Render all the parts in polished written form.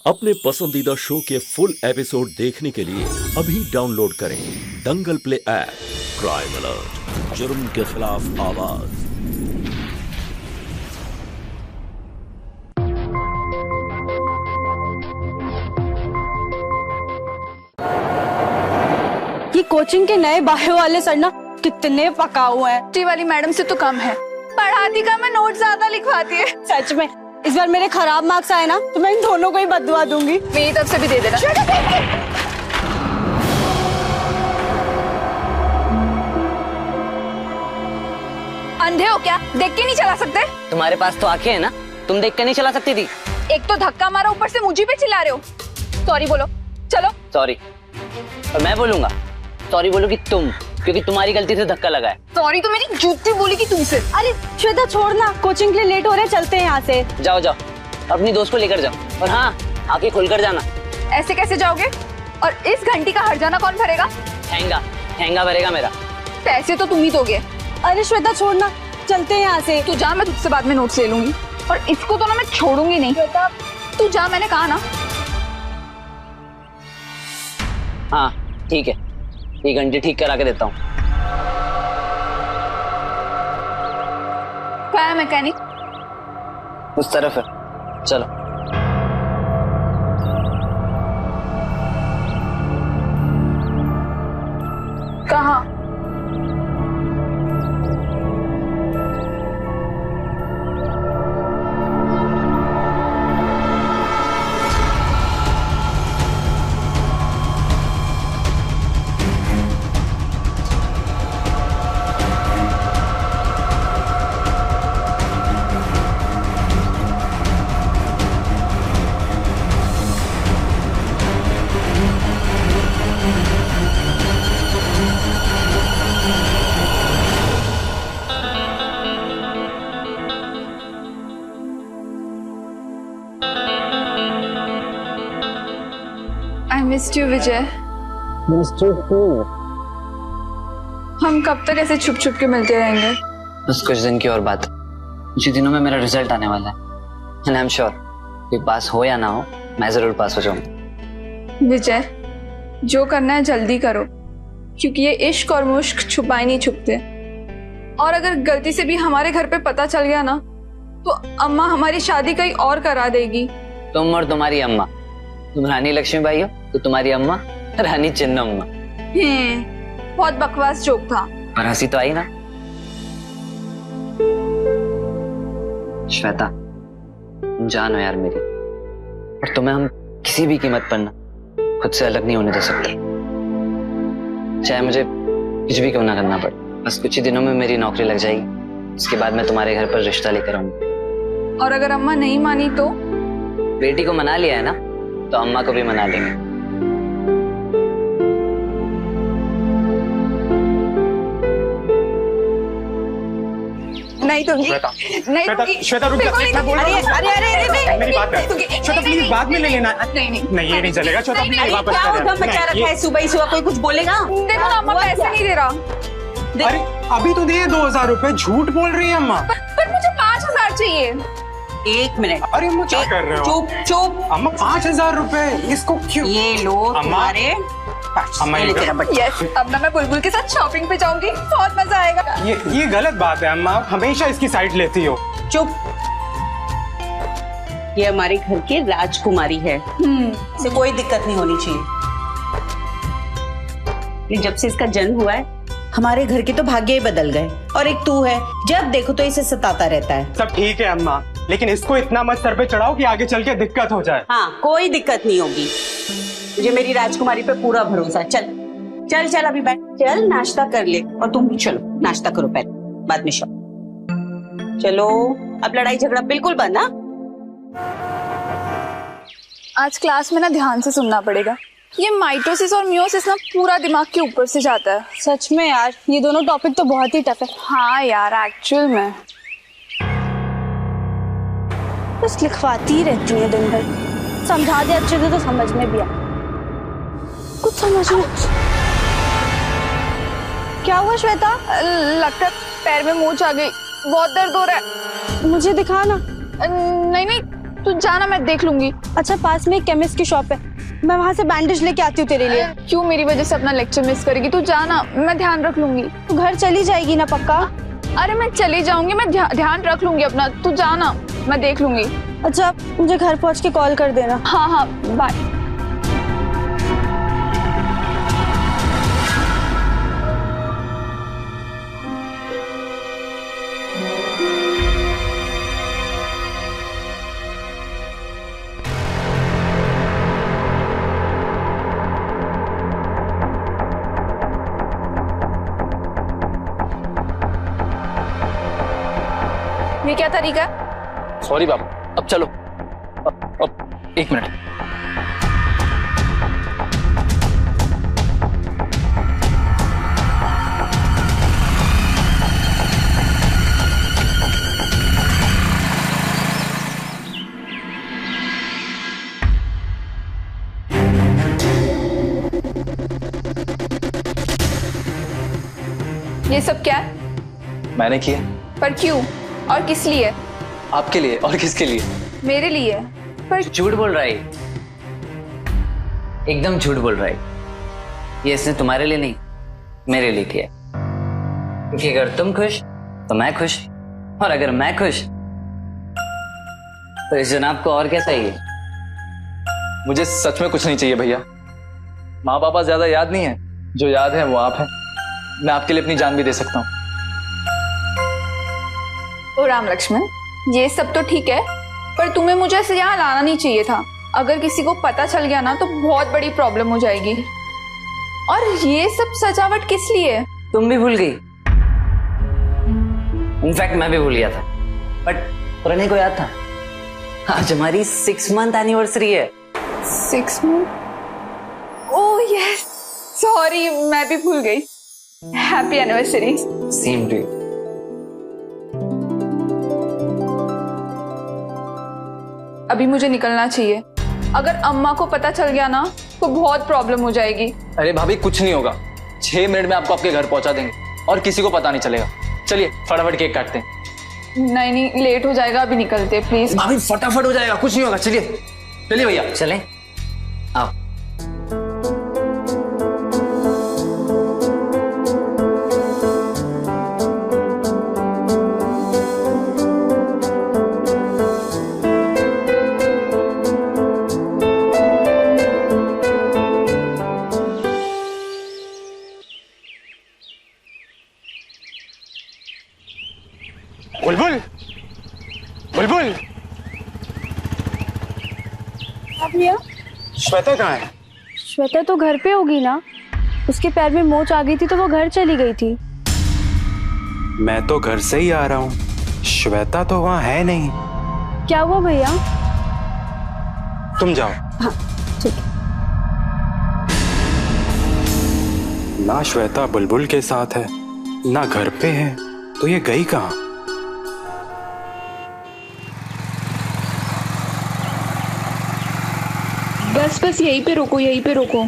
अपने पसंदीदा शो के फुल एपिसोड देखने के लिए अभी डाउनलोड करें दंगल प्ले ऐप। क्राइम अलर्ट, जुर्म के खिलाफ आवाज। ये कोचिंग के नए बायो वाले सर ना कितने पकाऊ हैं। टी वाली मैडम से तो कम है, पढ़ाती कम है, नोट ज्यादा लिखवाती है। सच में इस बार मेरे खराब मार्क्स आए ना तो मैं इन दोनों को ही बदवा दूंगी। मेरी तरफ से भी दे देना। अंधे हो क्या? देख के नहीं चला सकते? तुम्हारे पास तो आंखें है ना, तुम देख कर नहीं चला सकती थी। एक तो धक्का मारा, ऊपर से मुझे पे चिल्ला रहे हो। सॉरी बोलो, चलो। सॉरी? और मैं बोलूंगा सॉरी बोलोगी तुम, क्योंकि तुम्हारी गलती से धक्का लगा है। सॉरी तो मेरी जूती बोलेगी तुमसे। अरे श्वेता छोड़ना, कोचिंग के लिए लेट हो रहे, चलते हैं यहाँ से। जाओ जाओ, अपनी दोस्त को लेकर जाओ, और हाँ आंखें खोलकर जाना। ऐसे कैसे जाओगे? और इस घंटी का हर्जाना कौन भरेगा? ठेंगा भरेगा मेरा। पैसे तो तुम ही दोगे। अरे श्वेता छोड़ना, चलते हैं यहाँ से। तू जा, मैं तुझसे बाद में नोट्स ले लूंगी। और इसको तो ना मैं छोड़ूंगी नहीं। श्वेता तू जा, मैंने कहा ना। हाँ ठीक है, ये घंटी ठीक करा के देता हूँ। क्या है मैकेनिक? उस तरफ है, चलो। कहाँ? I missed you, विजय। हम कब तक ऐसे छुप छुप के मिलते रहेंगे? बस कुछ दिन की और बात। कुछ दिनों में मेरा रिजल्ट आने वाला है, and I'm sure कि पास हो या ना हो, मैं जरूर पास हो जाऊंगा। विजय, जो करना है जल्दी करो, क्योंकि ये इश्क और मुश्क छुपाए नहीं छुपते। और अगर गलती से भी हमारे घर पे पता चल गया ना, तो अम्मा हमारी शादी कहीं और करा देगी। तुम और तुम्हारी अम्मा, तुम रानी लक्ष्मीबाई हो तो तुम्हारी अम्मा रानी चिन्नम्मा। बहुत बकवास जोक था। और हंसी तो आई ना। श्वेता, तुम जानो यार मेरी, और तुम्हें हम किसी भी कीमत पर ना खुद से अलग नहीं होने दे सकते, चाहे मुझे कुछ भी क्यों ना करना पड़े। बस कुछ ही दिनों में मेरी नौकरी लग जाएगी, उसके बाद मैं तुम्हारे घर पर रिश्ता लेकर आऊंगा। और अगर अम्मा नहीं मानी तो? बेटी को मना लिया है ना, तो अम्मा को भी मना लेंगे। नहीं दूंगी, नहीं दूंगी। श्वेता रुक जा, मैं बोल रहा हूँ। अरे मेरी बात है। श्वेता प्लीज बाद में ले लेना। नहीं ये नहीं चलेगा। श्वेता प्लीज वापस कर। सुबह ही सुबह कोई कुछ बोलेगा? देखो ना, अम्मा पैसे नहीं दे रहा। अरे अभी तो दिए 2000 रुपए, झूठ बोल रही है अम्मा। पर मुझे 5000 चाहिए। एक मिनट। अरे अम्मा क्या कर रहे हो? चुप चुप। अम्मा 5000 रुपए, इसको क्यों? ये लो तुम्हारे। अम्मा यस, अब ना मैं बुलबुल के साथ शॉपिंग पे जाऊंगी, बहुत मजा आएगा। ये गलत बात है अम्मा, आप हमेशा इसकी साइड लेती हो। चुप। ये हमारे घर की राजकुमारी है, इसे कोई दिक्कत नहीं होनी चाहिए। जब से इसका जन्म हुआ है, हमारे घर के तो भाग्य ही बदल गए। और एक तू है, जब देखो तो इसे सताता रहता है। सब ठीक है अम्मा, लेकिन इसको इतना मत सर पे चढ़ाओ कि आगे चल के दिक्कत हो जाए। हाँ, कोई दिक्कत नहीं होगी, मुझे मेरी राजकुमारी पे पूरा भरोसा है। चल चल चल, अभी बैठ, चल नाश्ता कर ले। और तुम भी चलो, नाश्ता करो पहले, बाद में शॉप। चलो, अब लड़ाई झगड़ा बिल्कुल बंद। ना आज क्लास में ना ध्यान से सुनना पड़ेगा। ये माइटोसिस और मियोसिस ना पूरा दिमाग के ऊपर से जाता है। सच में यार, ये दोनों टॉपिक तो बहुत ही टफ है। हाँ यार, एक्चुअल में बस लिखवाती रहती है दिन भर। समझा दे अच्छे से तो समझ में भी आ। कुछ समझ में। क्या हुआ श्वेता? लगता है पैर में मोच आ गई, बहुत दर्द हो रहा है। मुझे दिखा ना। नहीं नहीं, तू जाना, मैं देख लूंगी। अच्छा, पास में एक केमिस्ट की शॉप है, मैं वहाँ से बैंडेज लेके आती हूँ तेरे लिए। क्यों मेरी वजह से अपना लेक्चर मिस करेगी? तू जाना, मैं ध्यान रख लूंगी। तू घर चली जाएगी ना पक्का? अरे मैं चली जाऊंगी, मैं ध्यान रख लूंगी अपना। तू जाना, मैं देख लूंगी। अच्छा, मुझे घर पहुँच के कॉल कर देना। हाँ हाँ, बाय। ये क्या तरीका है? सॉरी बाबा, अब चलो। अब 1 मिनट। ये सब क्या है? मैंने किया। पर क्यों और किस लिए? आपके लिए और किसके लिए? मेरे लिए। पर झूठ बोल रहा है, एकदम झूठ बोल रहा है। ये इसने तुम्हारे लिए नहीं, मेरे लिए किया। क्योंकि अगर तुम खुश तो मैं खुश, और अगर मैं खुश तो इस जनाब को और क्या चाहिए? मुझे सच में कुछ नहीं चाहिए भैया। माँ पापा ज्यादा याद नहीं है, जो याद है वो आप हैं। मैं आपके लिए अपनी जान भी दे सकता हूँ। ओ राम लक्ष्मण, ये सब तो ठीक है, पर तुम्हें मुझे ऐसे यहाँ लाना नहीं चाहिए था। अगर किसी को पता चल गया ना तो बहुत बड़ी प्रॉब्लम हो जाएगी। और ये सब सजावट किस लिए? तुम भी भूल गई। इनफैक्ट मैं भी भूल गया था, बट प्रणय को याद था। आज हमारी 6 मंथ एनिवर्सरी है। 6 मंथ? ओह यस, सॉरी, मैं भी भूल गई। Happy anniversary. Same to you. अभी मुझे निकलना चाहिए। अगर अम्मा को पता चल गया ना तो बहुत प्रॉब्लम हो जाएगी। अरे भाभी, कुछ नहीं होगा। 6 मिनट में आपको आपके घर पहुंचा देंगे और किसी को पता नहीं चलेगा। चलिए फटाफट केक काटते हैं। नहीं नहीं, लेट हो जाएगा, अभी निकलते प्लीज। भाभी फटाफट हो जाएगा, कुछ नहीं होगा। चलिए चलिए भैया, चले आओ। बुलबुल, बुलबुल, अब भैया, श्वेता कहाँ है? श्वेता तो घर पे होगी ना। उसके पैर में मोच आ गई थी तो वो घर चली गई थी। मैं तो घर से ही आ रहा हूँ, श्वेता तो वहाँ है नहीं। क्या हुआ भैया? तुम जाओ। हाँ ठीक है। ना श्वेता बुलबुल के साथ है, ना घर पे है, तो ये गई कहाँ? बस बस यहीं पे रोको, यहीं पे रोको।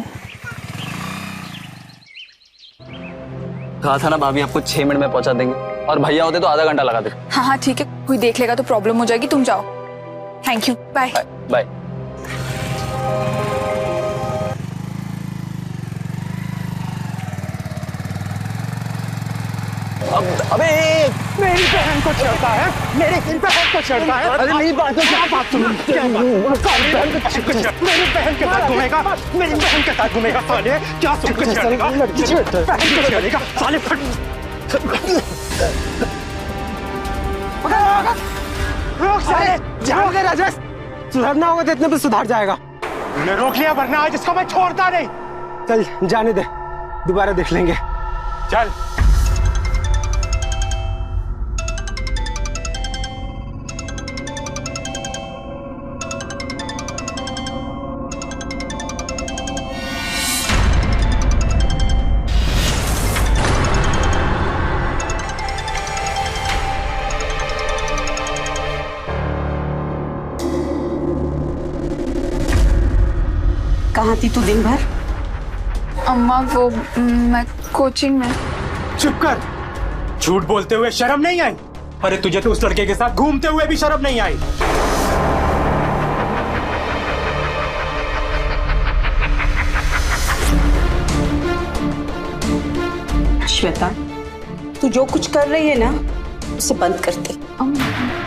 कहा था ना भाभी, आपको 6 मिनट में पहुंचा देंगे, और भैया होते तो आधा घंटा लगा देते। हाँ हाँ ठीक है, कोई देख लेगा तो प्रॉब्लम हो जाएगी। तुम जाओ। Thank you, bye bye. अबे मेरी बहन को चढ़ता है, मेरी बहन को चढ़ता है। अरे मेरी बात तो क्या बात सुनो, क्या बात? मेरी बहन के साथ घूमेगा, मेरी बहन के साथ घूमेगा साले। क्या सुन के चढ़ेगा? बहन को चढ़ेगा साले। फट रोक साले, जाओ के राजेश। सुधरना होगा तो इतने पे सुधर जाएगा। मैं रोक लिया, वरना आज इसको मैं छोड़ता नहीं। चल जाने दे, दोबारा देख लेंगे। चल। कहाँ थी तू दिन भर? अम्मा वो मैं कोचिंग में। चुप कर, झूठ बोलते हुए शर्म नहीं आई? अरे तुझे तो उस लड़के के साथ घूमते हुए भी शर्म नहीं आई? श्वेता, तू जो कुछ कर रही है ना उसे बंद कर दे।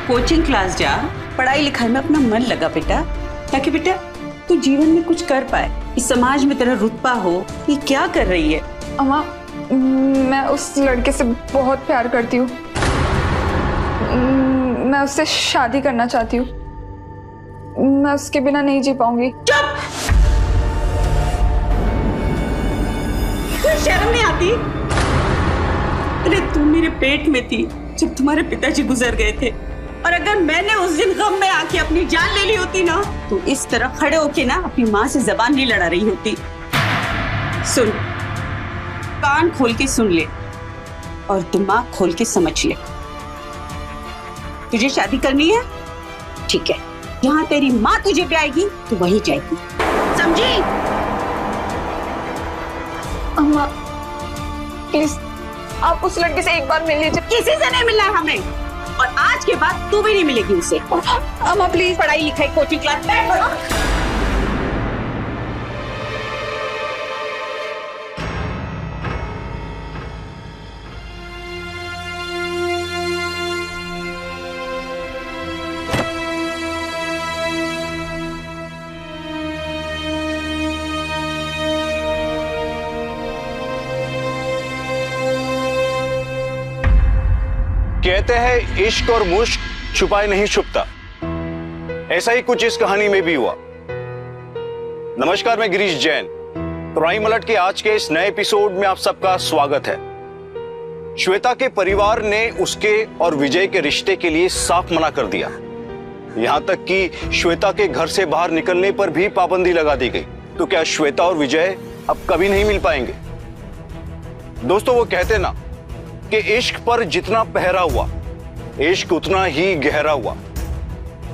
कोचिंग क्लास जा, पढ़ाई लिखाई में अपना मन लगा बेटा, ताकि बेटा तू जीवन में कुछ कर पाए, इस समाज में तेरा रुतबा हो। ये क्या कर रही है? अम्मा, मैं उस लड़के से बहुत प्यार करती हूँ। मैं उससे शादी करना चाहती हूँ। मैं उसके बिना नहीं जी पाऊंगी। चुप! तुझे शर्म नहीं आती? अरे तू मेरे पेट में थी जब तुम्हारे पिताजी गुजर गए थे, और अगर मैंने उस दिन गम में आके अपनी जान ले ली होती ना, तो इस तरह खड़े होके ना अपनी माँ से जबान नहीं लड़ा रही होती। सुन, कान खोल के सुन ले और दिमाग खोल के समझ ले। तुझे शादी करनी है? ठीक है, जहाँ तेरी माँ तुझे ब्याएगी तो वहीं जाएगी, समझी? अम्मा प्लीज, आप उस लड़के से एक बार मिल लीजिए। किसी से नहीं मिलना है हमें, और आज के बाद तू भी नहीं मिलेगी उसे। अम्मा प्लीज, पढ़ाई लिखाई कोचिंग क्लास बैठ। कहते हैं इश्क और मुश्क छुपाए नहीं छुपता, ऐसा ही कुछ इस कहानी में भी हुआ। नमस्कार, मैं गिरीश जैन। क्राइम अलर्ट के आज के इस नए एपिसोड में आप सबका स्वागत है। श्वेता के परिवार ने उसके और विजय के रिश्ते के लिए साफ मना कर दिया, यहां तक कि श्वेता के घर से बाहर निकलने पर भी पाबंदी लगा दी गई। तो क्या श्वेता और विजय अब कभी नहीं मिल पाएंगे? दोस्तों, वो कहते ना कि इश्क पर जितना पहरा हुआ, इश्क उतना ही गहरा हुआ।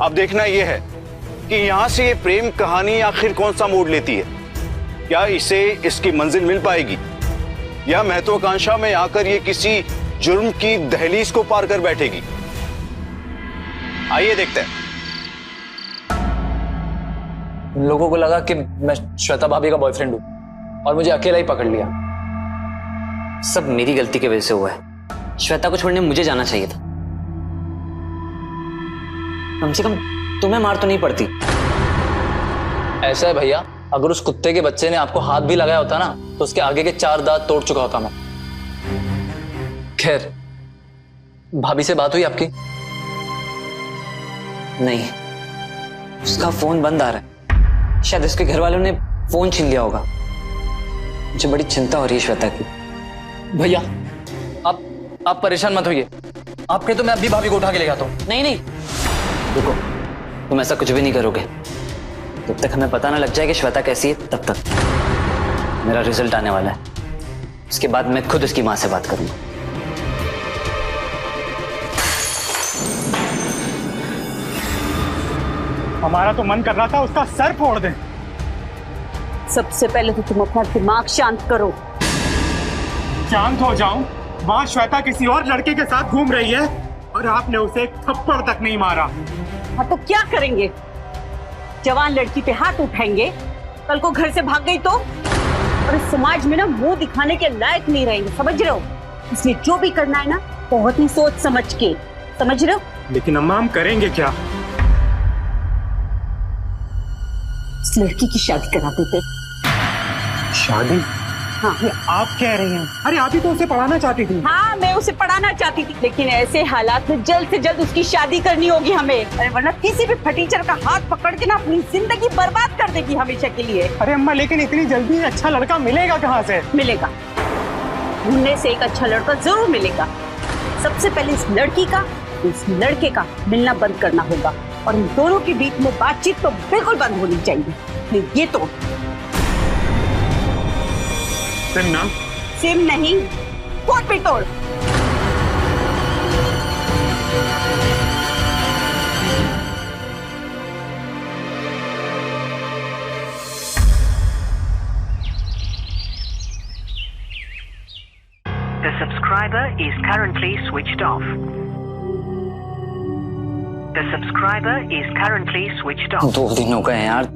अब देखना यह है कि यहां से ये प्रेम कहानी आखिर कौन सा मोड़ लेती है। क्या इसे इसकी मंजिल मिल पाएगी, या महत्वाकांक्षा में आकर ये किसी जुर्म की दहलीज को पार कर बैठेगी? आइए देखते हैं। लोगों को लगा कि मैं श्वेता भाभी का बॉयफ्रेंड हूं और मुझे अकेला ही पकड़ लिया। सब मेरी गलती की वजह से हुआ है। श्वेता को छोड़ने मुझे जाना चाहिए था। कम से कम तुम्हें मार तो नहीं पड़ती। ऐसा है भैया, अगर उस कुत्ते के बच्चे ने आपको हाथ भी लगाया होता ना, तो उसके आगे के 4 दांत तोड़ चुका होता मैं। खैर, भाभी से बात हुई आपकी? नहीं, उसका फोन बंद आ रहा है। शायद उसके घर वालों ने फोन छीन लिया होगा। मुझे बड़ी चिंता हो रही है श्वेता की। भैया, आप परेशान मत होइए। आपके तो मैं अभी भाभी को उठा के ले जाता हूं। नहीं नहीं, रुको, तुम ऐसा कुछ भी नहीं करोगे। जब तक हमें पता ना लग जाए कि श्वेता कैसी है, तब तक। मेरा रिजल्ट आने वाला है, उसके बाद मैं खुद उसकी मां से बात करूंगा। हमारा तो मन कर रहा था उसका सर फोड़ दें। सबसे पहले तो तुम अपना दिमाग शांत करो। शांत हो जाऊं? वहां श्वेता किसी और लड़के के साथ घूम रही है और आपने उसे एक थप्पड़ तक नहीं मारा। हाँ तो क्या करेंगे? जवान लड़की पे हाथ उठाएंगे, कल को घर से भाग गई तो? और इस समाज में ना मुंह दिखाने के लायक नहीं रहेंगे, समझ रहे हो? इसलिए जो भी करना है ना, बहुत ही सोच समझ के, समझ रहे हो? लेकिन अम्मा, हम करेंगे क्या? इस लड़की की शादी करा देते। शादी? हाँ, आप कह रही हैं? अरे आप ही तो उसे पढ़ाना चाहती थी। हाँ, मैं उसे पढ़ाना चाहती थी, लेकिन ऐसे हालात में जल्द से जल्द उसकी शादी करनी होगी हमें। अरे वरना किसी भी फटीचर का हाथ पकड़ के ना अपनी जिंदगी बर्बाद कर देगी हमेशा के लिए। अरे अम्मा, लेकिन इतनी जल्दी अच्छा लड़का मिलेगा कहाँ से? मिलेगा, ढूंढने से एक अच्छा लड़का जरूर मिलेगा। सबसे पहले इस लड़की का, इस लड़के का मिलना बंद करना होगा, और इन दोनों के बीच में बातचीत तो बिल्कुल बंद होनी चाहिए। ये तो सिम नहीं, कोट पे तोड़। The subscriber is currently switched off. The subscriber is currently switched off. 2 दिन हो गए यार,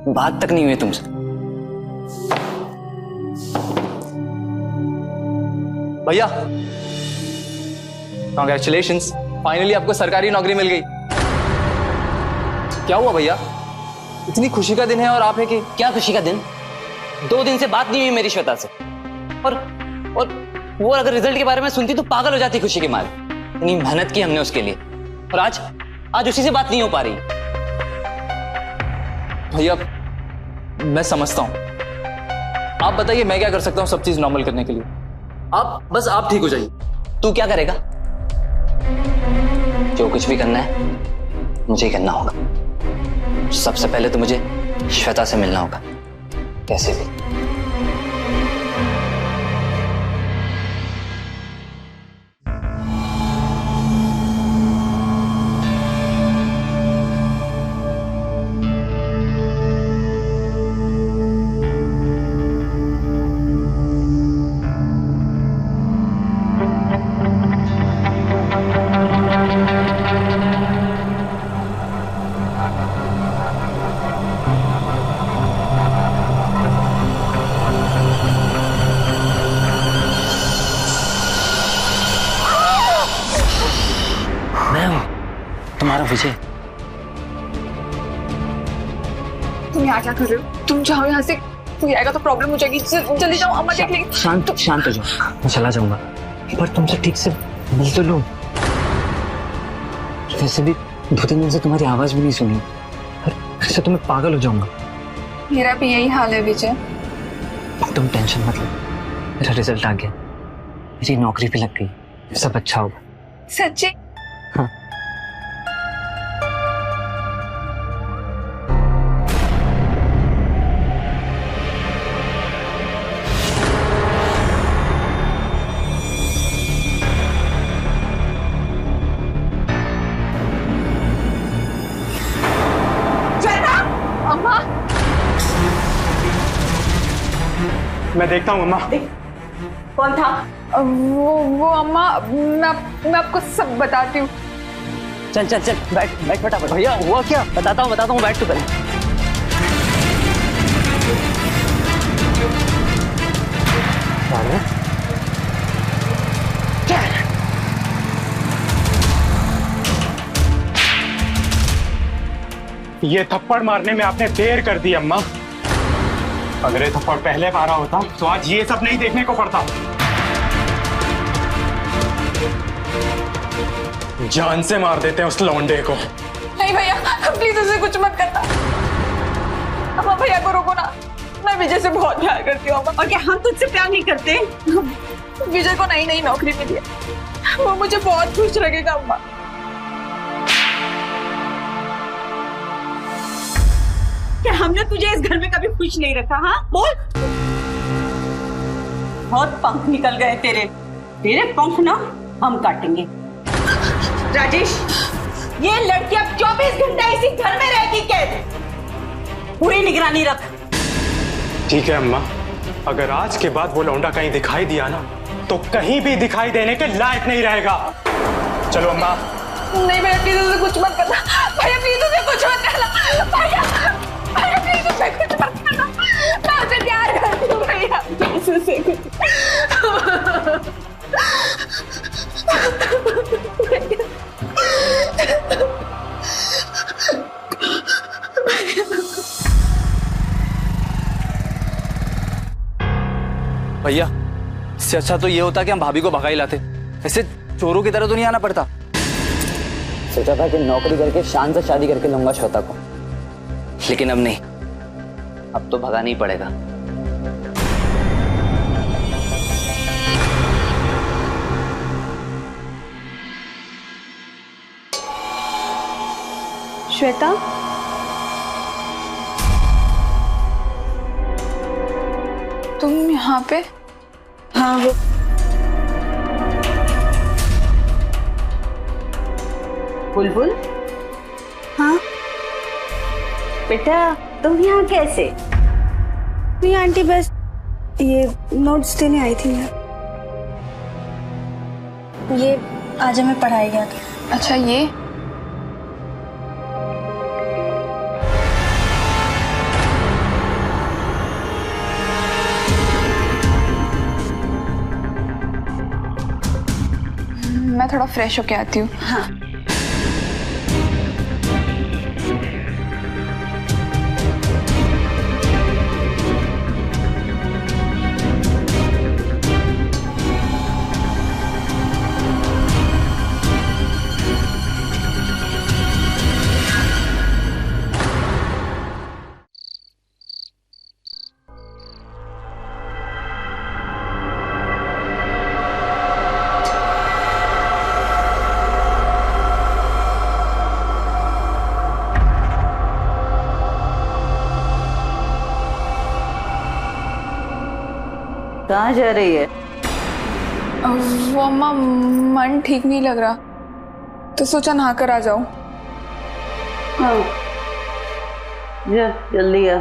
बात तक नहीं हुई तुमसे। भैया कॉन्ग्रेचुलेशंस, फाइनली आपको सरकारी नौकरी मिल गई। क्या हुआ भैया, इतनी खुशी का दिन है और आप है कि क्या खुशी का दिन? 2 दिन से बात नहीं हुई मेरी श्वेता से, और वो अगर रिजल्ट के बारे में सुनती तो पागल हो जाती खुशी के मारे। इतनी मेहनत की हमने उसके लिए, और आज उसी से बात नहीं हो पा रही। भैया मैं समझता हूं, आप बताइए मैं क्या कर सकता हूं सब चीज नॉर्मल करने के लिए। आप ठीक हो जाइए। तू क्या करेगा? जो कुछ भी करना है मुझे ही करना होगा। सबसे पहले तो मुझे श्वेता से मिलना होगा, कैसे भी। तुम्हारा विजय। तुम यहाँ क्या कर रहे हो? तुम जाओ यहाँ से, कोई आएगा तो प्रॉब्लम हो जाएगी। जल्दी जाओ, अम्मा देख लेंगी। शांत हो जाओ, मैं चला जाऊंगा, पर तुमसे ठीक से मिल तो लूं। वैसे भी 2-3 दिन से तुम्हारी आवाज भी नहीं सुनी, और ऐसे तो मैं पागल हो जाऊंगा। मेरा भी यही हाल है विजय। तुम टेंशन मत लो, मेरा रिजल्ट आ गया, मेरी नौकरी भी लग गई, सब अच्छा होगा। सच्ची? हाँ। अम्मा, मैं देखता हूँ अम्मा। कौन था? वो अम्मा, मैं आपको सब बताती हूँ। चल बैठ फटाफट। भैया हुआ क्या? बताता हूँ, बैठ तो पहले। ये थप्पड़ मारने में आपने देर कर दी अम्मा। अगर ये थप्पड़ पहले मारा होता तो आज ये सब नहीं देखने को पड़ता। जान से मार देते हैं उस लौंडे को। नहीं भैया, प्लीज उसे कुछ मत करना। अम्मा भैया को रोको ना, मैं विजय से बहुत प्यार करती हूँ। और क्या हम तुझसे प्यार नहीं करते? विजय को नई नौकरी मिली है, वो मुझे बहुत खुश रखेगा अम्मा। क्या हमने तुझे इस घर में कभी खुश नहीं रखा? हाँ बोल। बहुत पंख निकल गए तेरे पंख ना हम काटेंगे। राजेश, ये लड़की अब 24 घंटा इसी घर में रहेगी कैद। पूरी निगरानी रख। ठीक है अम्मा, अगर आज के बाद वो लौंडा कहीं दिखाई दिया ना तो कहीं भी दिखाई देने के लायक नहीं रहेगा। चलो अम्मा। नहीं भैया, प्लीज उसे कुछ मत करना। भैया प्लीज उसे कुछ मत करना। भैया प्लीज उसे कुछ मत करना। मैं उसे प्यार करती हूँ भैया, प्लीज उसे कुछ। भैया इससे अच्छा तो ये होता कि हम भाभी को भगाई लाते, ऐसे चोरों की तरह तो नहीं आना पड़ता। सोचा था कि नौकरी करके शान से शादी करके लूंगा श्वेता को, लेकिन अब नहीं, अब तो भगाना ही पड़ेगा। श्वेता, तुम यहाँ पे? हाँ वो बुलबुल। हाँ बेटा तुम यहाँ कैसे? नहीं आंटी, बस ये नोट्स देने आई थी मैं। ये आज हमें पढ़ाया गया था। अच्छा ये? थोड़ा फ्रेश होके आती हूँ। हाँ। कहाँ जा रही है? वो अम्मा मन ठीक नहीं लग रहा, तो सोचा नहा कर आ जाऊं। हाँ, जा जल्दी आ।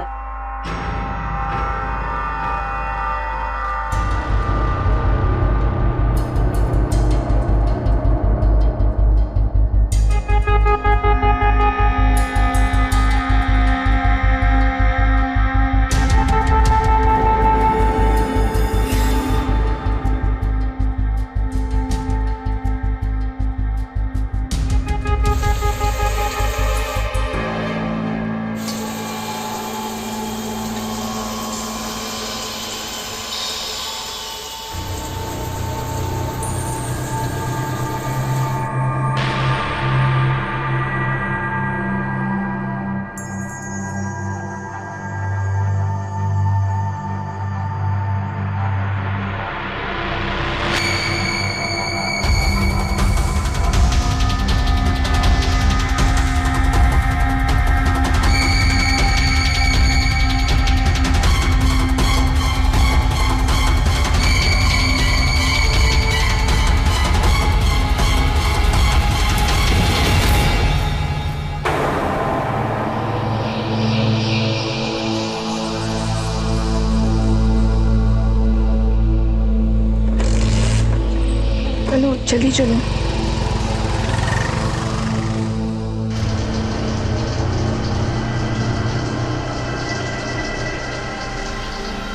चलो जल्दी चलो।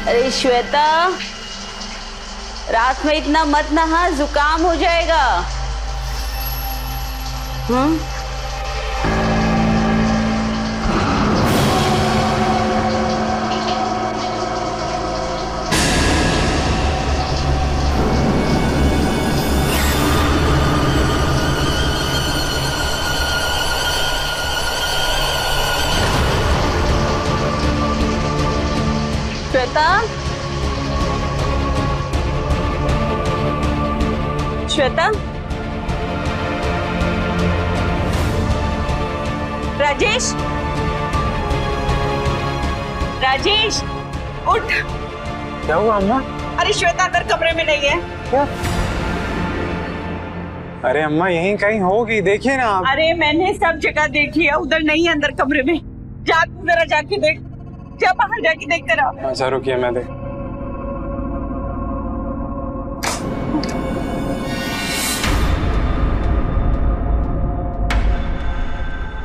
अरे श्वेता, रात में इतना मत नहा, जुकाम हो जाएगा। श्वेता, श्वेता, राजेश, राजेश, उठ। क्या हुआ अम्मा? अरे श्वेता अंदर कमरे में नहीं है। क्या? अरे अम्मा यहीं कहीं होगी, देखिए ना आप। अरे मैंने सब जगह देख लिया, उधर नहीं है अंदर कमरे में। जा तू जरा जाके देख, जा बाहर जाके देख कर आ। अच्छा रुकिए मैं देख।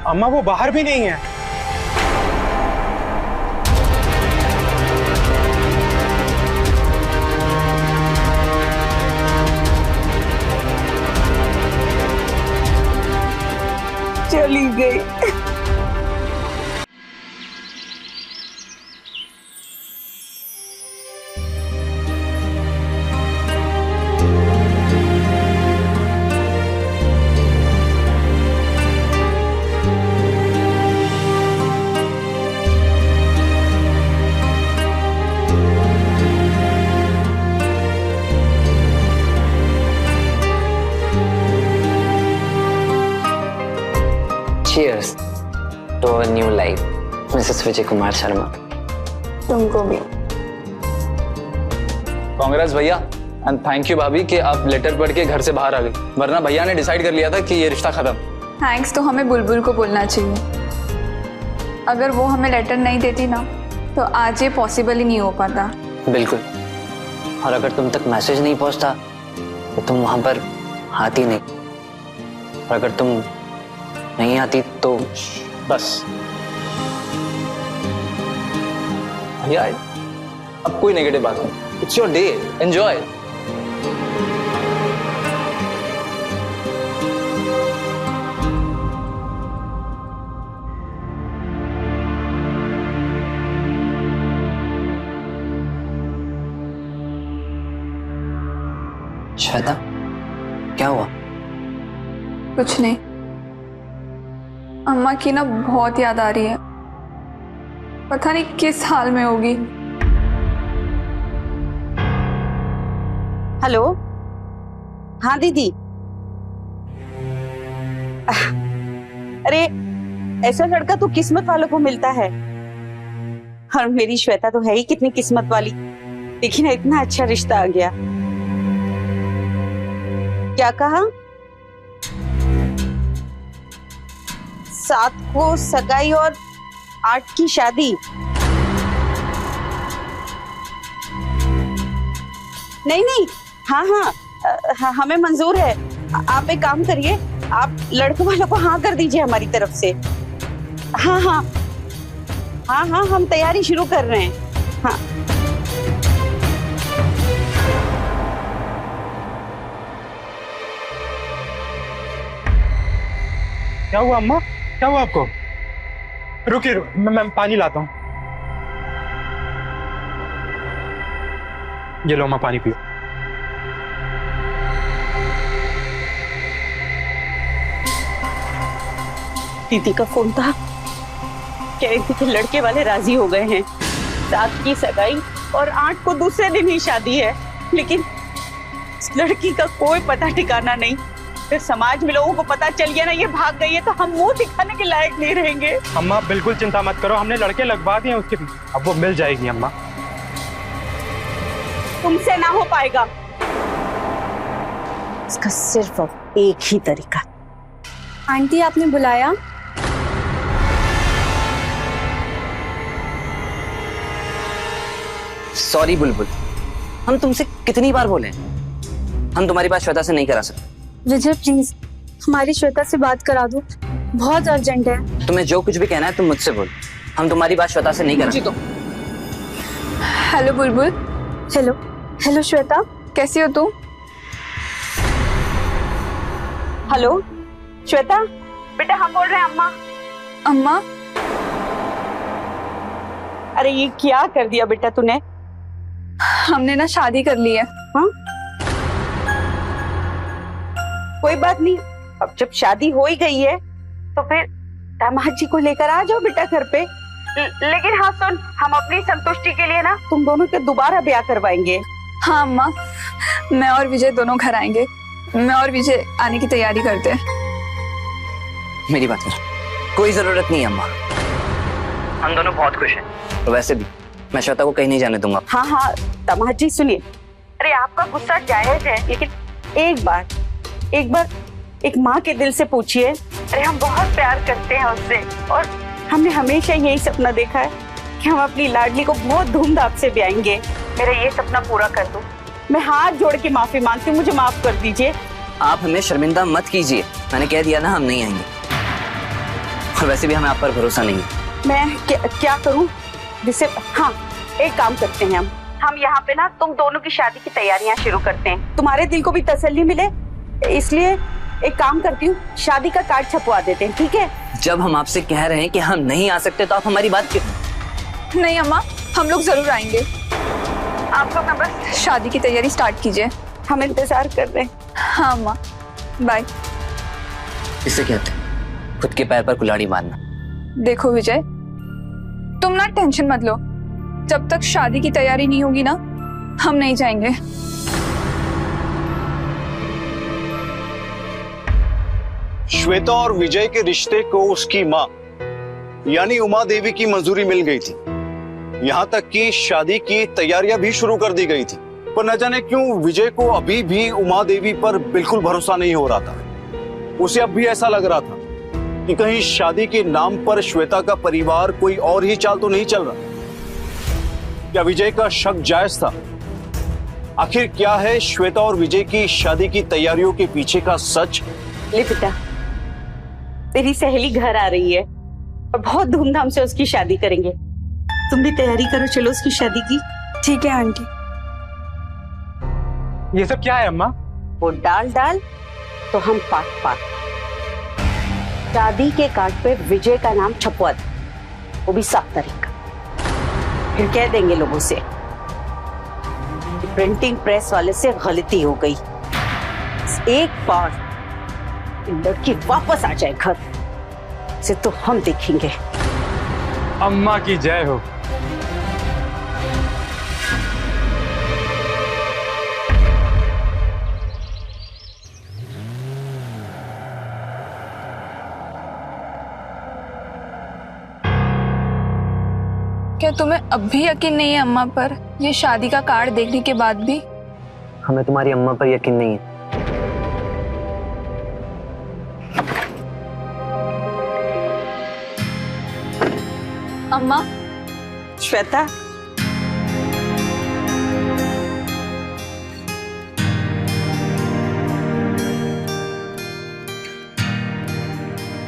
अम्मा वो बाहर भी नहीं है। चली गई। Cheers to a new life, Mrs Vijay Kumar Sharma. तुमको भी। कांग्रेस भैया एंड थैंक यू भाभी कि आप लेटर पढ़ के घर से बाहर आ गई, वरना भैया ने डिसाइड कर लिया था कि ये रिश्ता खत्म। थैंक्स तो हमें बुलबुल को बोलना चाहिए। अगर वो हमें लेटर नहीं देती ना तो आज ये पॉसिबल ही नहीं हो पाता। बिल्कुल, और अगर तुम तक मैसेज नहीं पहुंचता तो तुम वहां पर आती नहीं, और अगर तुम नहीं आती तो बस भैया अब कोई नेगेटिव बात नहीं, it's your day, enjoy. Shweta, क्या हुआ? कुछ नहीं, अम्मा की ना बहुत याद आ रही है। पता नहीं किस हाल में होगी। हेलो, हाँ दीदी। अरे ऐसा लड़का तो किस्मत वालों को मिलता है, और मेरी श्वेता तो है ही कितनी किस्मत वाली। देखिए ना, इतना अच्छा रिश्ता आ गया। क्या कहा? 7 को सगाई और 8 की शादी? नहीं नहीं, हाँ हाँ, हमें मंजूर है। आप एक काम करिए, आप लड़के वालों को हाँ कर दीजिए हमारी तरफ से। हाँ हाँ हाँ हाँ, हम तैयारी शुरू कर रहे हैं। हाँ क्या हुआ अम्मा? क्या हुआ आपको? रुकिए, मैं पानी लाता हूँ। ये लो अम्मा, पानी पियो। दीदी का फोन था, कह रही थी कि लड़के वाले राजी हो गए हैं। 7 की सगाई और 8 को दूसरे दिन ही शादी है, लेकिन इस लड़की का कोई पता ठिकाना नहीं। फिर समाज में लोगों को पता चल गया ना ये भाग गई है, तो हम मुंह दिखाने के लायक नहीं रहेंगे। अम्मा बिल्कुल चिंता मत करो, हमने लड़के लगवा दिए उसके भी, अब वो मिल जाएगी अम्मा। तुमसे ना हो पाएगा। इसका सिर्फ अब एक ही तरीका। आंटी, आपने बुलाया? सॉरी बुलबुल, हम तुमसे कितनी बार बोले, हम तुम्हारी बात श्वेता से नहीं करा सकते। विजय प्लीज, हमारी श्वेता से बात करा दो, बहुत अर्जेंट है। तुम्हें जो कुछ भी कहना है तुम मुझसे बोलो, हम तुम्हारी बात श्वेता से नहीं करा सकते। हेलो बुलबुल। हेलो हेलो श्वेता, कैसी हो तू? हेलो श्वेता, बेटा हम बोल रहे हैं अम्मा। अम्मा? अरे ये क्या कर दिया बेटा तूने? हमने ना शादी कर ली है। हाँ? कोई बात नहीं, अब जब शादी हो ही गई है तो फिर दामाद जी को लेकर आ जाओ बेटा घर पे। लेकिन हाँ सुन, हम अपनी संतुष्टि के लिए ना तुम दोनों के दोबारा ब्याह करवाएंगे। हाँ अम्मा, मैं और विजय दोनों घर आएंगे। मैं और विजय आने की तैयारी करते हैं। मेरी बात करो, कोई जरूरत नहीं है अम्मा, हम दोनों बहुत खुश हैं। तो वैसे भी मैं श्वेता को कहीं नहीं जाने दूंगा। हाँ हाँ दामाद जी सुनिए, अरे आपका गुस्सा जायज है, लेकिन एक बार एक माँ के दिल से पूछिए। अरे हम बहुत प्यार करते हैं उससे, और हमने हमेशा यही सपना देखा है कि हम अपनी लाडली को बहुत धूमधाम से ब्याहेंगे। मेरा ये सपना पूरा कर दो। मैं हाथ जोड़ के माफी मांगती हूँ, मुझे माफ कर दीजिए। आप हमें शर्मिंदा मत कीजिए, मैंने कह दिया ना हम नहीं आएंगे, और वैसे भी हमें आप पर भरोसा नहीं है। मैं क्या करूं जिससे, हाँ एक काम करते हैं, हम यहाँ पे ना तुम दोनों की शादी की तैयारियां शुरू करते हैं, तुम्हारे दिल को भी तसल्ली मिले। इसलिए एक काम करती हूँ, शादी का कार्ड छपवा देते हैं, ठीक है? जब हम आपसे कह रहे हैं कि हम नहीं आ सकते तो आप हमारी बात क्यों? नहीं अम्मा, हम लोग जरूर आएंगे। आप लोग ना बस शादी की तैयारी स्टार्ट कीजिए, हम इंतजार कर रहे हैं। हाँ अम्मा, बाय। इसे कहते हैं खुद के पैर पर कुल्हाड़ी मारना। देखो विजय, तुम ना टेंशन मत लो, जब तक शादी की तैयारी नहीं होगी ना, हम नहीं जाएंगे। श्वेता और विजय के रिश्ते को उसकी माँ यानी उमा देवी की मंजूरी मिल गई थी। यहाँ तक कि शादी की तैयारियां भी शुरू कर दी गई थी, पर न जाने क्यों विजय को अभी भी उमा देवी पर बिल्कुल भरोसा नहीं हो रहा था। उसे अब भी ऐसा लग रहा था कि कहीं शादी के नाम पर श्वेता का परिवार कोई और ही चाल तो नहीं चल रहा। क्या विजय का शक जायज था? आखिर क्या है श्वेता और विजय की शादी की तैयारियों के पीछे का सच? ले बेटा, तेरी सहेली घर आ रही है और बहुत धूमधाम से उसकी शादी करेंगे। तुम भी तैयारी करो, चलो उसकी शादी की। ठीक है आंटी। ये सब क्या है अम्मा? वो डाल तो हम पात शादी के कार्ड पे विजय का नाम छपवा दे, वो भी 7 तारीख का। फिर कह देंगे लोगों से प्रिंटिंग प्रेस वाले से गलती हो गई, एक बार लड़की वापस आ जाए घर से तो हम देखेंगे। अम्मा की जय हो। क्या तुम्हें अब भी यकीन नहीं है अम्मा पर, ये शादी का कार्ड देखने के बाद भी? हमें तुम्हारी अम्मा पर यकीन नहीं है। अम्मा। श्वेता,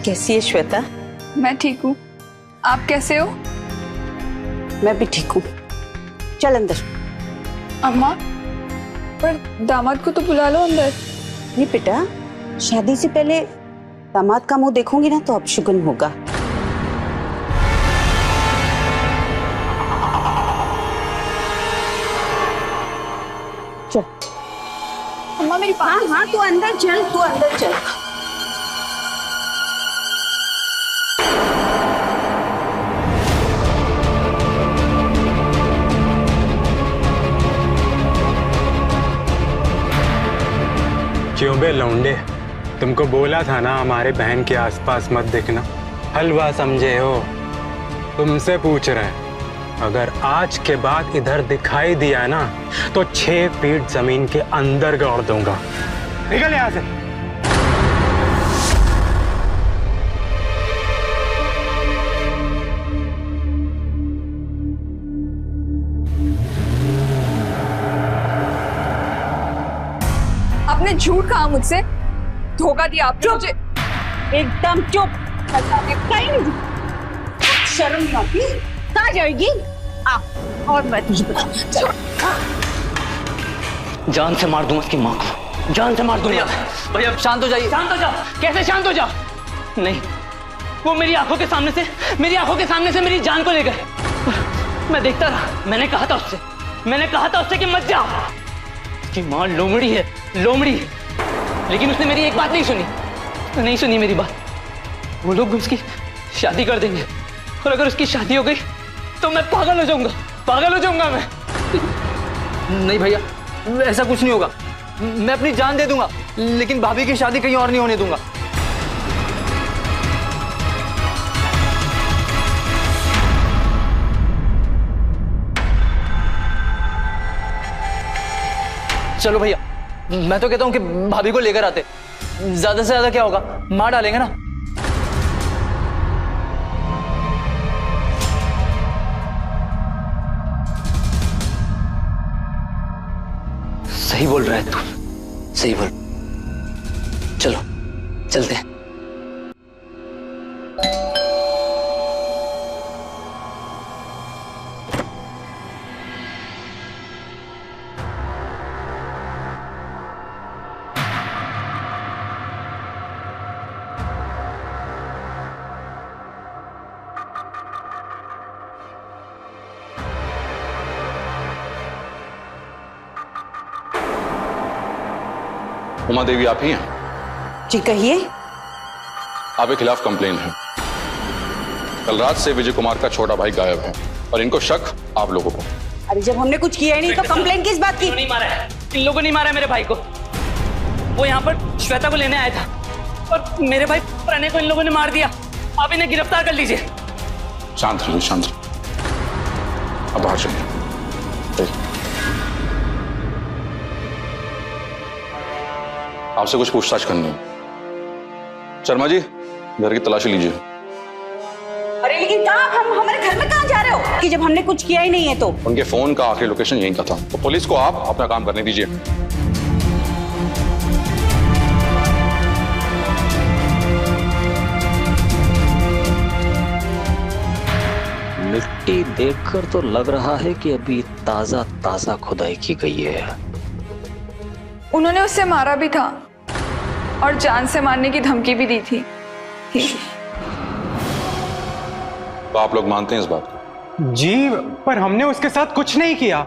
कैसी है श्वेता? मैं ठीक हूँ, आप कैसे हो? मैं भी ठीक हूँ, चल अंदर। अम्मा, पर दामाद को तो बुला लो अंदर। नहीं बेटा, शादी से पहले दामाद का मुंह देखूंगी ना तो अपशगुन होगा। चल। अम्मा मेरी बात। हाँ, तू अंदर चल, तू अंदर चल। क्यों बे लौंडे, तुमको बोला था ना हमारे बहन के आसपास मत देखना। हलवा समझे हो? तुमसे पूछ रहे हैं, अगर आज के बाद इधर दिखाई दिया ना तो 6 फीट जमीन के अंदर गाड़ दूंगा। निकल यहां से। आपने झूठ कहा मुझसे, धोखा दिया आपने मुझे। एकदम चुप। कहीं नहीं, शर्म नहीं आती? कहाँ जाएगी? आ, और मैं तुझे बता। जान से मार दूंगा उसकी माँ को, जान से मार दूंगा। भैया शांत हो जाइए। शांत हो जाओ। कैसे शांत हो जाओ? नहीं, वो मेरी आंखों के सामने से मेरी जान को ले गए। मैं देखता रहा। मैंने कहा था उससे कि मत जाओ। उसकी माँ लोमड़ी है, लोमड़ी। लेकिन उसने मेरी एक बात नहीं सुनी मेरी बात। वो लोग उसकी शादी कर देंगे और अगर उसकी शादी हो गई तो मैं पागल हो जाऊंगा मैं। नहीं भैया, ऐसा कुछ नहीं होगा। मैं अपनी जान दे दूंगा, लेकिन भाभी की शादी कहीं और नहीं होने दूंगा। चलो भैया, मैं तो कहता हूं कि भाभी को लेकर आते। ज्यादा से ज्यादा क्या होगा, मार डालेंगे ना। सही बोल रहा है तू, सही बोल। चलो चलते हैं। उमा देवी आप ही हैं? जी कहिए। आपके खिलाफ कंप्लेन है। कल रात से विजय कुमार का छोटा भाई गायब है और इनको शक आप लोगों को। अरे जब हमने कुछ किया ही नहीं तो कंप्लेन किस बात की? नहीं मारा है, इन लोगों ने मारा है मेरे भाई को। वो यहाँ पर श्वेता को लेने आया था और मेरे भाई प्रणय को इन लोगों ने मार दिया। आप इन्हें गिरफ्तार कर लीजिए। शांत रहिए, शांत रहिए। अब बाहर चलिए। आपसे कुछ पूछताछ करनी है। शर्मा जी, घर की तलाशी लीजिए। अरे लेकिन कहाँ, हम हमारे घर में कहाँ जा रहे हो कि जब हमने कुछ किया ही नहीं है तो? उनके फोन का आखिरी लोकेशन यहीं का था, तो पुलिस को आप अपना काम करने दीजिए। मिट्टी देखकर तो लग रहा है कि अभी ताजा ताजा खुदाई की गई है। उन्होंने उससे मारा भी था और जान से मारने की धमकी भी दी थी। तो आप लोग मानते हैं इस बात को? जी, पर हमने उसके साथ कुछ नहीं किया।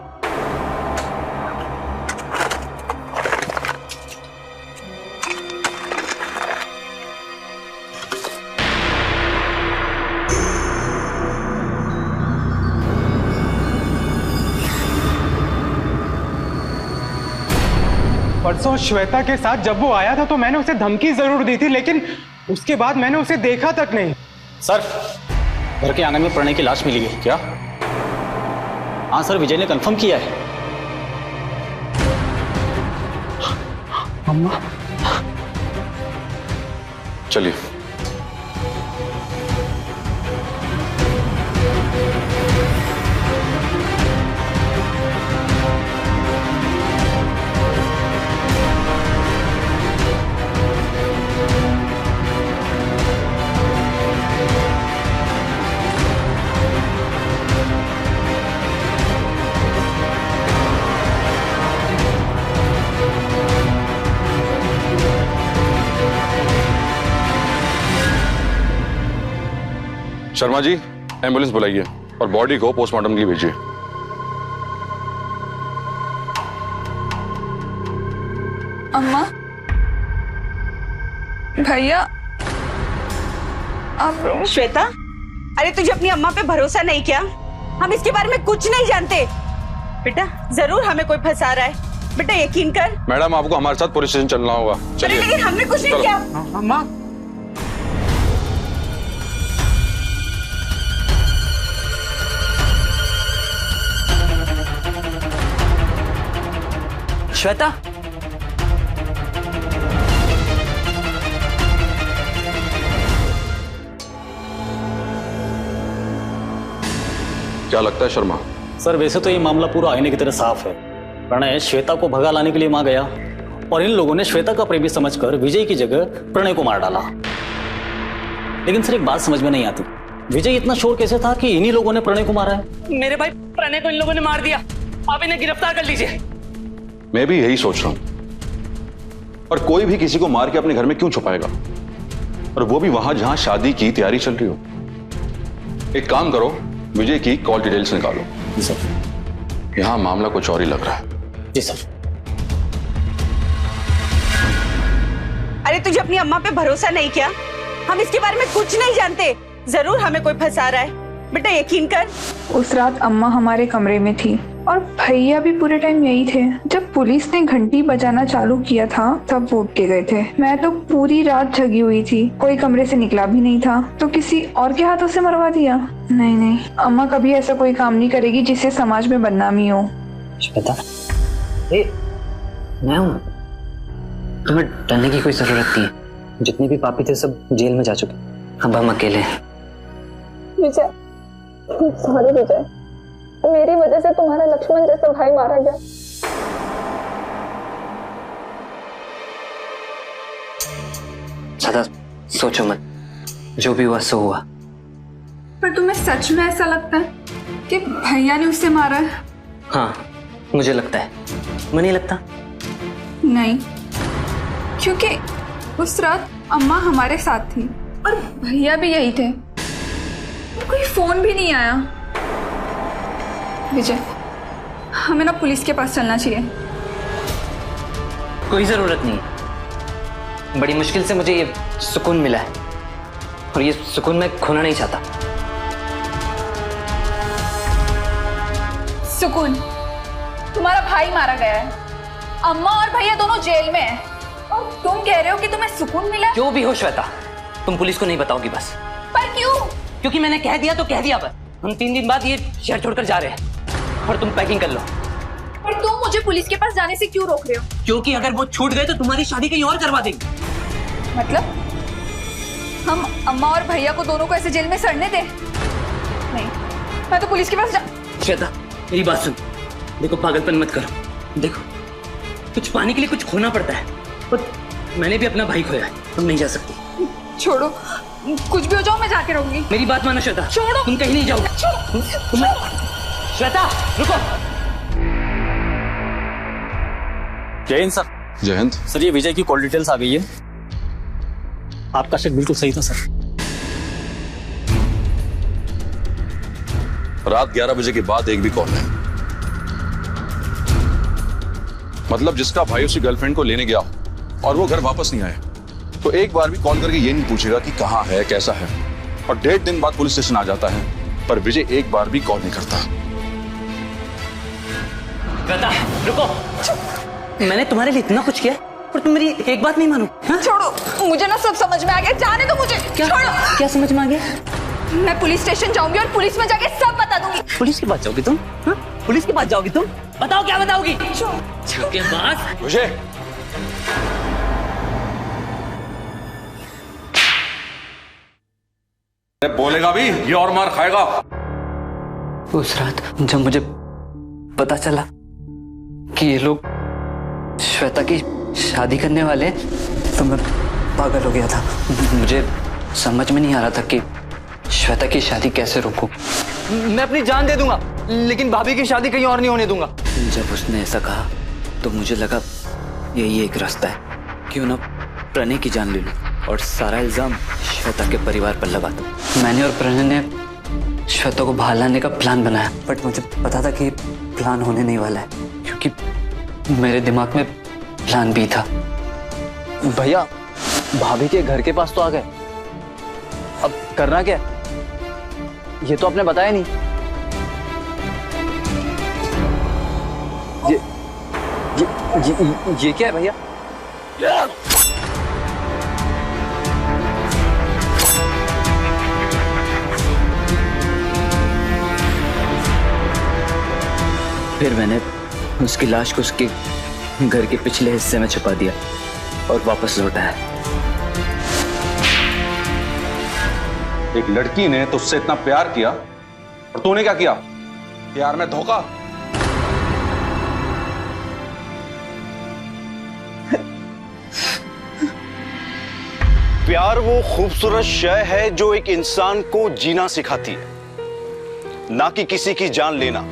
परसों श्वेता के साथ जब वो आया था तो मैंने उसे धमकी जरूर दी थी, लेकिन उसके बाद मैंने उसे देखा तक नहीं। सर, घर के आंगन में प्रणय की लाश मिली है। क्या? हाँ सर, विजय ने कंफर्म किया है। अम्मा, चलिए। शर्मा जी, एम्बुलेंस बुलाइए और बॉडी को पोस्टमार्टम के लिए भेजिए। अम्मा, भैया, आप श्वेता, अरे तुझे अपनी अम्मा पे भरोसा नहीं क्या? हम इसके बारे में कुछ नहीं जानते। बेटा जरूर हमें कोई फंसा रहा है, बेटा यकीन कर। मैडम, आपको हमारे साथ पुलिस स्टेशन चलना होगा। अरे लेकिन हमने कुछ नहीं किया। अम्मा, श्वेता, क्या लगता है शर्मा? सर, वैसे तो ये मामला पूरा आईने की तरह साफ है। प्रणय श्वेता को भगा लाने के लिए वहां गया और इन लोगों ने श्वेता का प्रेमी समझकर विजय की जगह प्रणय को मार डाला। लेकिन सर, एक बात समझ में नहीं आती, विजय इतना शोर कैसे था कि इन्हीं लोगों ने प्रणय को मारा है? मेरे भाई, प्रणय को इन लोगों ने मार दिया। आप इन्हें गिरफ्तार कर लीजिए। मैं भी यही सोच रहा हूं। और कोई भी किसी को मार के अपने घर में क्यों छुपाएगा, और वो भी वहां जहां शादी की तैयारी चल रही हो। एक काम करो, विजय की कॉल डिटेल्स निकालो। जी सर। यहां मामला कुछ और ही लग रहा है। जी सर। अरे तुझे अपनी अम्मा पे भरोसा नहीं क्या? हम इसके बारे में कुछ नहीं जानते। जरूर हमें कोई फंसा रहा है, बेटा यकीन कर। उस रात अम्मा हमारे कमरे में थी और भैया भी पूरे टाइम यही थे। जब पुलिस ने घंटी बजाना चालू किया था तब वो उठ के गए थे। मैं तो पूरी रात जगी हुई थी, कोई कमरे से निकला भी नहीं था। तो किसी और के हाथों से मरवा दिया? नहीं नहीं, अम्मा कभी ऐसा कोई काम नहीं करेगी जिससे समाज में बदनामी हो। श्वेता, मैं हूं, तुम्हें डरने की कोई जरूरत नहीं है। जितने भी पापी थे सब जेल में जा चुके, अब हम अकेले हैं। विजय, सॉरी विजय, मेरी वजह से तुम्हारा लक्ष्मण जैसा भाई मारा गया। ज्यादा सोचो मत, जो भी हुआ सो हुआ। पर तुम्हें सच में ऐसा लगता है कि भैया ने उसे मारा है? हाँ, मुझे लगता है। मुझे नहीं लगता। नहीं, क्योंकि उस रात अम्मा हमारे साथ थी और भैया भी यही थे। कोई फोन भी नहीं आया। विजय, हमें ना पुलिस के पास चलना चाहिए। कोई जरूरत नहीं। बड़ी मुश्किल से मुझे ये सुकून मिला है और ये सुकून मैं खोना नहीं चाहता। सुकून? तुम्हारा भाई मारा गया है, अम्मा और भैया दोनों जेल में हैं और तुम कह रहे हो कि तुम्हें सुकून मिला? जो भी हो श्वेता, तुम पुलिस को नहीं बताओगी बस। पर क्यों? क्योंकि मैंने कह दिया तो कह दिया बस। हम 3 दिन बाद ये शहर छोड़कर जा रहे हैं और तुम पैकिंग कर लो। पर तुम मुझे पुलिस के पास जाने से क्यों रोक रहे हो? क्योंकि अगर वो छूट गए तो तुम्हारी शादी कहीं और करवा देंगे। मतलब हम अम्मा और भैया को दोनों को ऐसे जेल में सड़ने दें? नहीं, मैं तो पुलिस के पास श्वेता, मेरी बात सुन। देखो, पागलपन मत करो। देखो, कुछ पाने के लिए कुछ खोना पड़ता है, पर मैंने भी अपना भाई खोया है। तुम नहीं जा सकती। छोड़ो, कुछ भी हो जाओ मैं जाके रहूंगी। मेरी बात मानो श्वेता। छोड़ो, तुम कहीं नहीं जाओ। श्वेता रुको। जय हिंद सर। जय हिंद सर, ये विजय की कॉल डिटेल्स आ गई है। आपका शक बिल्कुल सही था सर। रात 11 बजे के बाद एक भी कॉल नहीं। मतलब जिसका भाई उसकी गर्लफ्रेंड को लेने गया और वो घर वापस नहीं आए तो एक बार भी कॉल करके ये नहीं पूछेगा कि कहाँ है, कैसा है। और 1.5 दिन बाद पुलिस स्टेशन आ जाता है, पर विजय एक बार भी कॉल नहीं करता। श्वेता रुको। मैंने तुम्हारे लिए इतना कुछ किया और तुम मेरी एक बात नहीं मानो। हाँ? छोड़ो, मुझे ना सब समझ में आ गया, जाने दो मुझे। क्या छोड़ो। क्या समझ में आ गया? मैं पुलिस स्टेशन जाऊंगी और पुलिस में जाके सब बता दूंगी। पुलिस के पास जाओगी तुम? हाँ? पुलिस के पास जाओगी तुम? बताओ क्या बताओगी? के बाद मुझे बोलेगा भी ये और मार खाएगा। उस रात जब मुझे पता चला कि ये लोग श्वेता की शादी करने वाले हैं, तो मैं पागल हो गया था। मुझे समझ में नहीं आ रहा था कि श्वेता की शादी कैसे रोकूं। मैं अपनी जान दे दूंगा, लेकिन भाभी की शादी कहीं और नहीं होने दूंगा। जब उसने ऐसा कहा तो मुझे लगा यही एक रास्ता है, क्यों ना प्रणय की जान ले लूं और सारा इल्जाम श्वेता के परिवार पर लगा दूं। मैंने और प्रणय ने श्वेता को बाहर लाने का प्लान बनाया, बट मुझे पता था कि प्लान होने नहीं वाला है, क्योंकि मेरे दिमाग में प्लान भी था। भैया भाभी के घर के पास तो आ गए, अब करना क्या? ये तो आपने बताया नहीं। ये क्या है भैया? फिर मैंने उसकी लाश को उसके घर के पिछले हिस्से में छुपा दिया और वापस लौटाया। एक लड़की ने तुझसे इतना प्यार किया और तूने क्या किया? प्यार में धोखा। प्यार वो खूबसूरत शय है जो एक इंसान को जीना सिखाती है, ना कि किसी की जान लेना।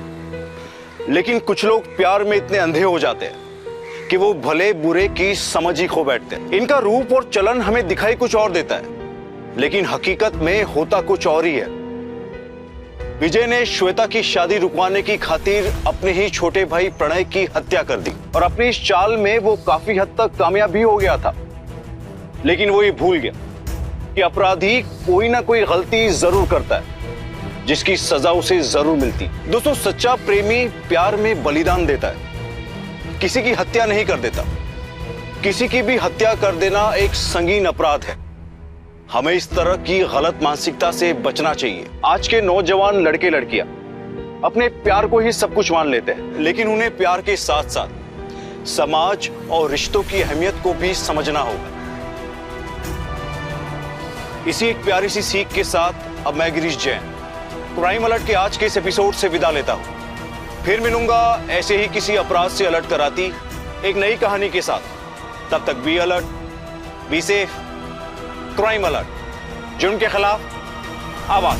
लेकिन कुछ लोग प्यार में इतने अंधे हो जाते हैं कि वो भले बुरे की समझ ही खो बैठते हैं। इनका रूप और चलन हमें दिखाई कुछ और देता है, लेकिन हकीकत में होता कुछ और ही है। विजय ने श्वेता की शादी रुकवाने की खातिर अपने ही छोटे भाई प्रणय की हत्या कर दी और अपनी इस चाल में वो काफी हद तक कामयाब भी हो गया था। लेकिन वो ये भूल गया कि अपराधी कोई ना कोई गलती जरूर करता है जिसकी सजा उसे जरूर मिलती। दोस्तों, सच्चा प्रेमी प्यार में बलिदान देता है, किसी की हत्या नहीं कर देता। किसी की भी हत्या कर देना एक संगीन अपराध है। हमें इस तरह की गलत मानसिकता से बचना चाहिए। आज के नौजवान लड़के लड़कियां अपने प्यार को ही सब कुछ मान लेते हैं, लेकिन उन्हें प्यार के साथ साथ समाज और रिश्तों की अहमियत को भी समझना होगा। इसी एक प्यारी सी सीख के साथ अब मैं गिरीश जैन क्राइम अलर्ट के आज के इस एपिसोड से विदा लेता हूं। फिर मिलूंगा ऐसे ही किसी अपराध से अलर्ट कराती एक नई कहानी के साथ। तब तक be alert, be safe. Crime alert, जुर्म के खिलाफ आवाज।